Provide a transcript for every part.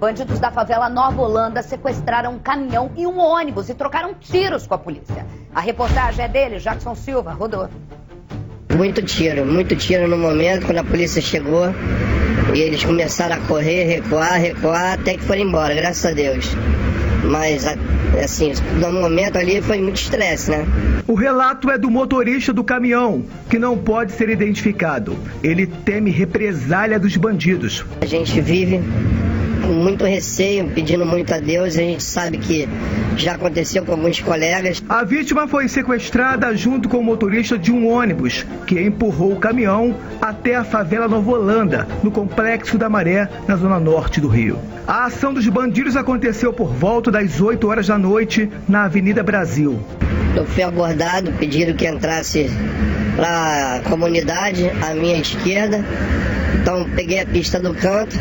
Bandidos da favela Nova Holanda sequestraram um caminhão e um ônibus e trocaram tiros com a polícia. A reportagem é dele, Jackson Silva, rodou. Muito tiro no momento, quando a polícia chegou. E eles começaram a correr, recuar, até que foram embora, graças a Deus. Mas, assim, no momento ali foi muito estresse, né? O relato é do motorista do caminhão, que não pode ser identificado. Ele teme represália dos bandidos. A gente vive com muito receio, pedindo muito a Deus. A gente sabe que já aconteceu com alguns colegas. A vítima foi sequestrada junto com o motorista de um ônibus, que empurrou o caminhão até a favela Nova Holanda, no Complexo da Maré, na zona norte do Rio. A ação dos bandidos aconteceu por volta das 8 horas da noite, na Avenida Brasil. Eu fui abordado, pediram que entrasse para a comunidade, à minha esquerda. Então peguei a pista do canto,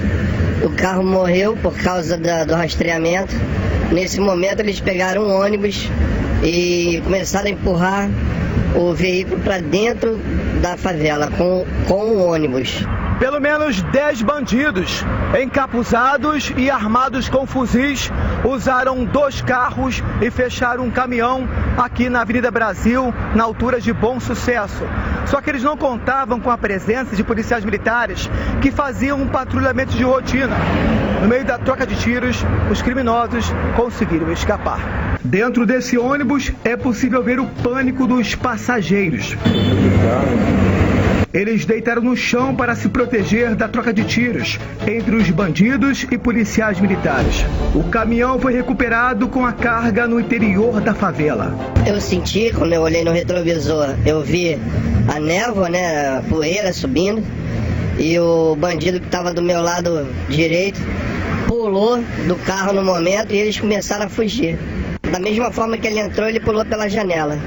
o carro morreu por causa do rastreamento. Nesse momento eles pegaram um ônibus e começaram a empurrar o veículo para dentro da favela com o ônibus. Pelo menos 10 bandidos, encapuzados e armados com fuzis, usaram 2 carros e fecharam um caminhão aqui na Avenida Brasil, na altura de Bom Sucesso. Só que eles não contavam com a presença de policiais militares que faziam um patrulhamento de rotina. No meio da troca de tiros, os criminosos conseguiram escapar. Dentro desse ônibus é possível ver o pânico dos passageiros. Eles deitaram no chão para se proteger da troca de tiros entre os bandidos e policiais militares. O caminhão foi recuperado com a carga no interior da favela. Eu senti, quando eu olhei no retrovisor, eu vi a névoa, né, a poeira subindo, e o bandido que estava do meu lado direito pulou do carro no momento e eles começaram a fugir. Da mesma forma que ele entrou, ele pulou pela janela,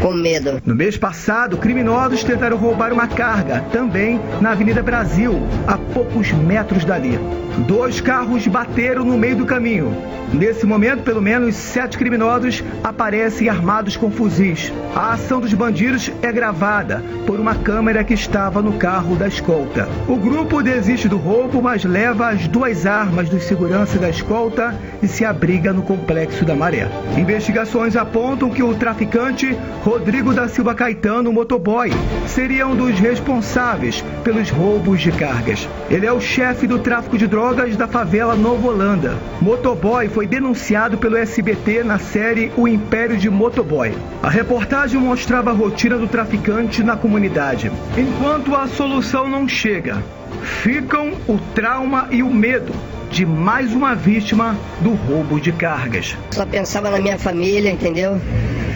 com medo. No mês passado, criminosos tentaram roubar uma carga, também na Avenida Brasil, a poucos metros dali. 2 carros bateram no meio do caminho. Nesse momento, pelo menos 7 criminosos aparecem armados com fuzis. A ação dos bandidos é gravada por uma câmera que estava no carro da escolta. O grupo desiste do roubo, mas leva as 2 armas dos seguranças da escolta e se abriga no Complexo da Maré. Investigações apontam que o traficante Rodrigo da Silva Caetano, motoboy, seria um dos responsáveis pelos roubos de cargas. Ele é o chefe do tráfico de drogas da favela Nova Holanda. Motoboy foi denunciado pelo SBT na série O Império de Motoboy. A reportagem mostrava a rotina do traficante na comunidade. Enquanto a solução não chega, ficam o trauma e o medo de mais uma vítima do roubo de cargas. Só pensava na minha família, entendeu?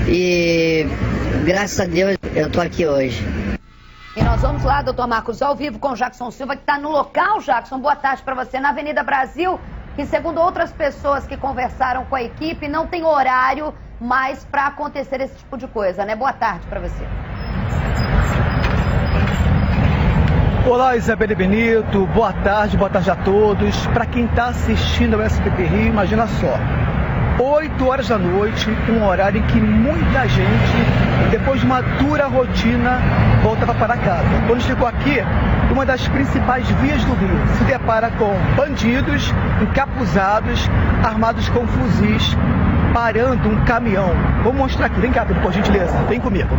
E graças a Deus eu tô aqui hoje. E nós vamos lá, doutor Marcos, ao vivo com o Jackson Silva, que está no local. Jackson, boa tarde para você, na Avenida Brasil, que segundo outras pessoas que conversaram com a equipe, não tem horário mais para acontecer esse tipo de coisa, né? Boa tarde para você. Olá, Isabelle Benito, boa tarde a todos. Para quem está assistindo ao SBT Rio, imagina só, 8 horas da noite, um horário em que muita gente, depois de uma dura rotina, voltava para casa. Quando chegou aqui, uma das principais vias do Rio, se depara com bandidos encapuzados, armados com fuzis, parando um caminhão. Vou mostrar aqui, vem cá, por gentileza, vem comigo.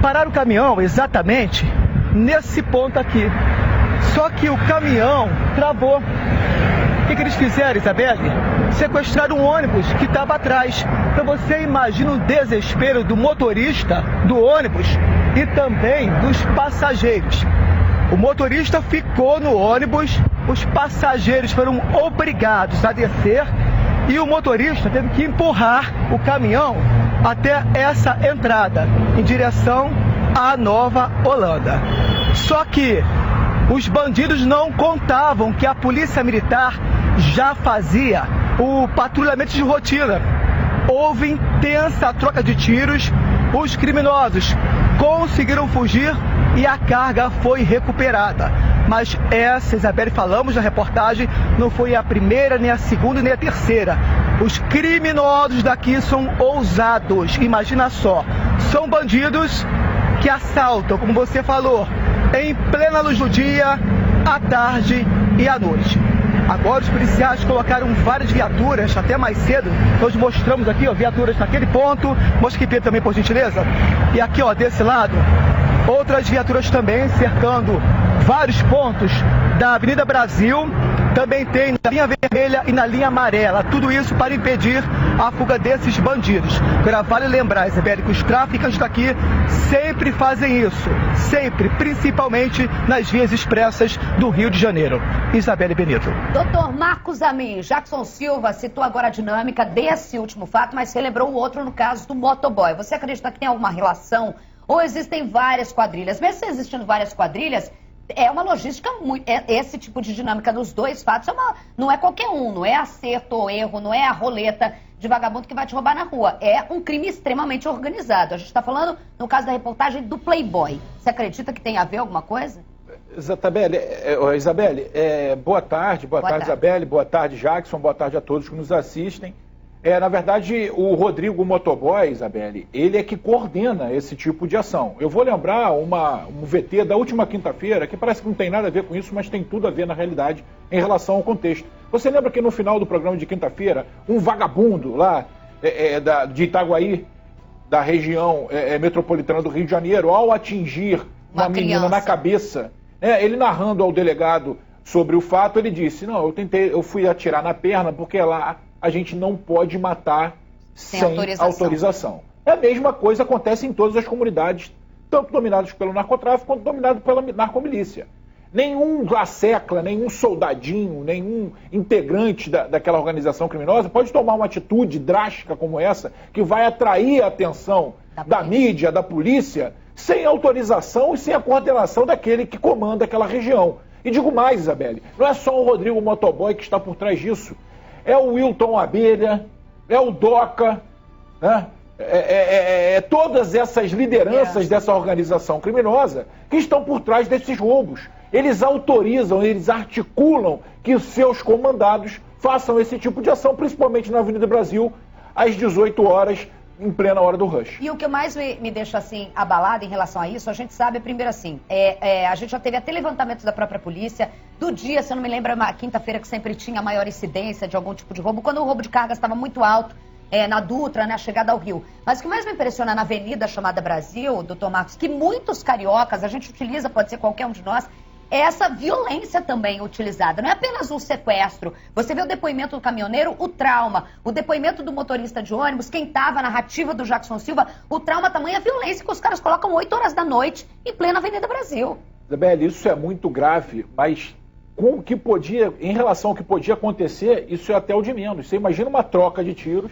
Pararam o caminhão exatamente nesse ponto aqui. Só que o caminhão travou. O que eles fizeram, Isabelle? Sequestraram um ônibus que estava atrás. Então você imagina o desespero do motorista do ônibus e também dos passageiros. O motorista ficou no ônibus, os passageiros foram obrigados a descer e o motorista teve que empurrar o caminhão até essa entrada, em direção à Nova Holanda. Só que os bandidos não contavam que a polícia militar já fazia o patrulhamento de rotina. Houve intensa troca de tiros, os criminosos conseguiram fugir e a carga foi recuperada. Mas essa, Isabelle, falamos na reportagem, não foi a primeira, nem a segunda, nem a terceira. Os criminosos daqui são ousados, imagina só, são bandidos que assaltam, como você falou, em plena luz do dia, à tarde e à noite. Agora os policiais colocaram várias viaturas, até mais cedo. Nós mostramos aqui, ó, viaturas naquele ponto. Mosquipeiro também, por gentileza. E aqui, ó, desse lado, outras viaturas também cercando vários pontos da Avenida Brasil. Também tem na linha vermelha e na linha amarela. Tudo isso para impedir a fuga desses bandidos. Agora vale lembrar, Isabelle, que os traficantes daqui sempre fazem isso. Sempre, principalmente nas vias expressas do Rio de Janeiro. Isabelle Benito. Doutor Marcos Amin, Jackson Silva citou agora a dinâmica desse último fato, mas celebrou o outro no caso do motoboy. Você acredita que tem alguma relação? Ou existem várias quadrilhas? Mesmo existindo várias quadrilhas, é uma logística muito... Esse tipo de dinâmica dos dois fatos não é qualquer um, não é acerto ou erro, não é a roleta de vagabundo que vai te roubar na rua. É um crime extremamente organizado. A gente está falando, no caso da reportagem, do Playboy. Você acredita que tem a ver alguma coisa? Isabelle, boa tarde, Isabelle, boa tarde, Jackson, boa tarde a todos que nos assistem. Na verdade, o Rodrigo Motoboy, Isabelle, ele é que coordena esse tipo de ação. Eu vou lembrar um VT da última quinta-feira, que parece que não tem nada a ver com isso, mas tem tudo a ver na realidade em relação ao contexto. Você lembra que no final do programa de quinta-feira, um vagabundo lá de Itaguaí, da região metropolitana do Rio de Janeiro, ao atingir uma menina na cabeça, ele narrando ao delegado sobre o fato, ele disse, não, eu fui atirar na perna porque lá a gente não pode matar sem autorização. A mesma coisa acontece em todas as comunidades, tanto dominadas pelo narcotráfico quanto dominadas pela narcomilícia. Nenhum lacecla, nenhum soldadinho, nenhum integrante daquela organização criminosa pode tomar uma atitude drástica como essa, que vai atrair a atenção da mídia, da polícia, sem autorização e sem a coordenação daquele que comanda aquela região. E digo mais, Isabelle, não é só o Rodrigo Motoboy que está por trás disso. É o Wilton Abelha, é o Doca, né? Todas essas lideranças dessa organização criminosa que estão por trás desses roubos. Eles autorizam, eles articulam que os seus comandados façam esse tipo de ação, principalmente na Avenida Brasil, às 18 horas, em plena hora do rush. E o que mais me deixa assim abalada em relação a isso, a gente sabe, primeiro assim, a gente já teve até levantamentos da própria polícia, do dia, se eu não me lembro, uma quinta-feira que sempre tinha maior incidência de algum tipo de roubo, quando o roubo de carga estava muito alto, na Dutra, na chegada ao Rio. Mas o que mais me impressiona na avenida chamada Brasil, doutor Marcos, que muitos cariocas, a gente utiliza, pode ser qualquer um de nós, essa violência também utilizada. Não é apenas um sequestro. Você vê o depoimento do caminhoneiro, o trauma. O depoimento do motorista de ônibus, quem estava, a narrativa do Jackson Silva, o trauma, tamanha violência que os caras colocam 8 horas da noite em plena Avenida Brasil. Isabelle, isso é muito grave, mas com o que em relação ao que podia acontecer, isso é até o de menos. Você imagina uma troca de tiros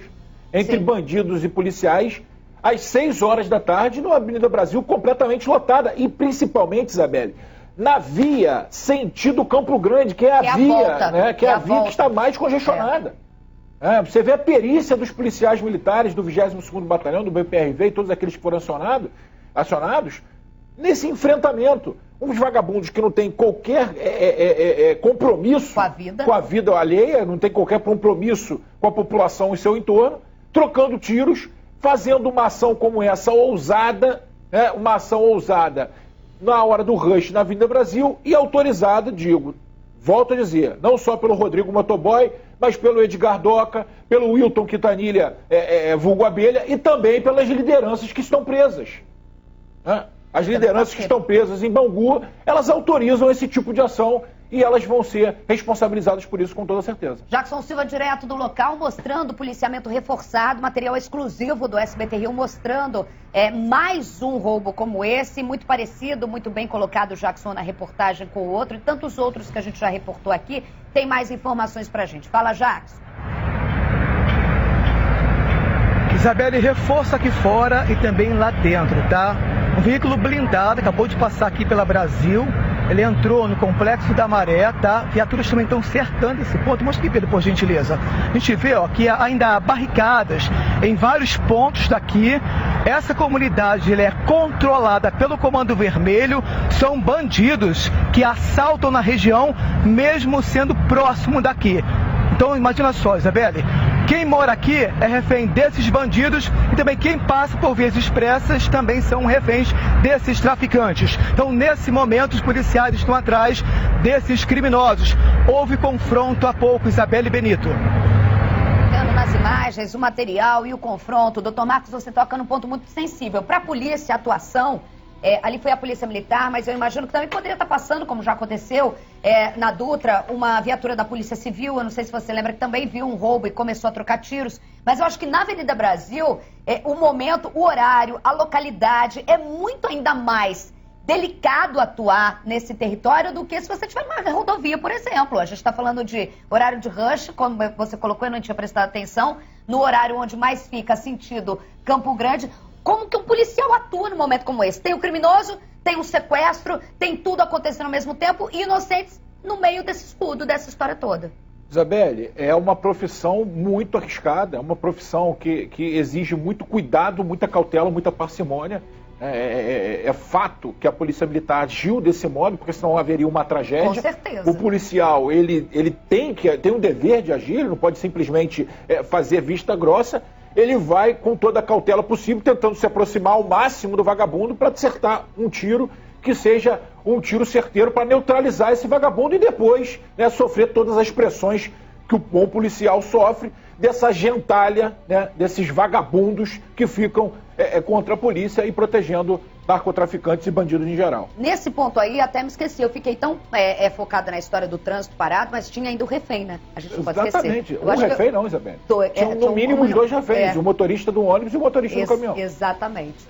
entre bandidos e policiais às 6 horas da tarde na Avenida Brasil completamente lotada. E principalmente, Isabelle, na via sentido Campo Grande, que é a via, né, que é a via que está mais congestionada. Você vê a perícia dos policiais militares do 22º Batalhão, do BPRV e todos aqueles que foram acionados nesse enfrentamento. Uns vagabundos que não têm qualquer compromisso com a vida alheia, não tem qualquer compromisso com a população em seu entorno, trocando tiros, fazendo uma ação como essa ousada, na hora do rush na Avenida Brasil e autorizada, volto a dizer, não só pelo Rodrigo Motoboy, mas pelo Edgar Doca, pelo Wilton Quintanilha, vulgo Abelha, e também pelas lideranças que estão presas. As lideranças que estão presas em Bangu, elas autorizam esse tipo de ação e elas vão ser responsabilizadas por isso com toda certeza. Jackson Silva, direto do local, mostrando o policiamento reforçado, material exclusivo do SBT Rio, mostrando mais um roubo como esse, muito parecido, muito bem colocado, Jackson, na reportagem com o outro, e tantos outros que a gente já reportou aqui. Tem mais informações pra gente. Fala, Jackson. Isabelle, reforça aqui fora e também lá dentro, tá? Um veículo blindado acabou de passar aqui pela Brasil. Ele entrou no Complexo da Maré, tá? Viaturas também estão cercando esse ponto. Mostra aqui, Pedro, por gentileza. A gente vê, ó, que ainda há barricadas em vários pontos daqui. Essa comunidade é controlada pelo Comando Vermelho. São bandidos que assaltam na região, mesmo sendo próximo daqui. Então, imagina só, Isabelle, Quem mora aqui é refém desses bandidos e também quem passa por vias expressas também são reféns desses traficantes. Então, nesse momento, os policiais estão atrás desses criminosos. Houve confronto há pouco, Isabelle Benito. Nas imagens, o material e o confronto, doutor Marcos, você toca num ponto muito sensível. Para a polícia, a atuação, ali foi a polícia militar, mas eu imagino que também poderia estar passando, como já aconteceu, na Dutra, uma viatura da Polícia Civil, eu não sei se você lembra, que também viu um roubo e começou a trocar tiros, mas eu acho que na Avenida Brasil, o momento, o horário, a localidade, é muito ainda mais delicado atuar nesse território do que se você tiver numa rodovia, por exemplo. A gente está falando de horário de rush, como você colocou, eu não tinha prestado atenção, no horário onde mais fica sentido Campo Grande. Como que um policial atua num momento como esse? Tem o criminoso, tem um sequestro, tem tudo acontecendo ao mesmo tempo e inocentes no meio desse estudo, dessa história toda. Isabelle, é uma profissão muito arriscada, é uma profissão que exige muito cuidado, muita cautela, muita parcimônia. É fato que a Polícia Militar agiu desse modo, porque senão haveria uma tragédia. Com certeza. O policial, ele tem um dever de agir, ele não pode simplesmente fazer vista grossa. Ele vai com toda a cautela possível, tentando se aproximar ao máximo do vagabundo para acertar um tiro que seja um tiro certeiro para neutralizar esse vagabundo e depois, né, sofrer todas as pressões que o bom policial sofre dessa gentalha, né, desses vagabundos que ficam contra a polícia e protegendo narcotraficantes e bandidos em geral. Nesse ponto aí, até me esqueci, eu fiquei tão focada na história do trânsito parado, mas tinha ainda o refém, né? A gente não pode esquecer. Exatamente. O refém não, Isabelle. Tinha no mínimo os dois reféns, o motorista do ônibus e o motorista do caminhão. Exatamente.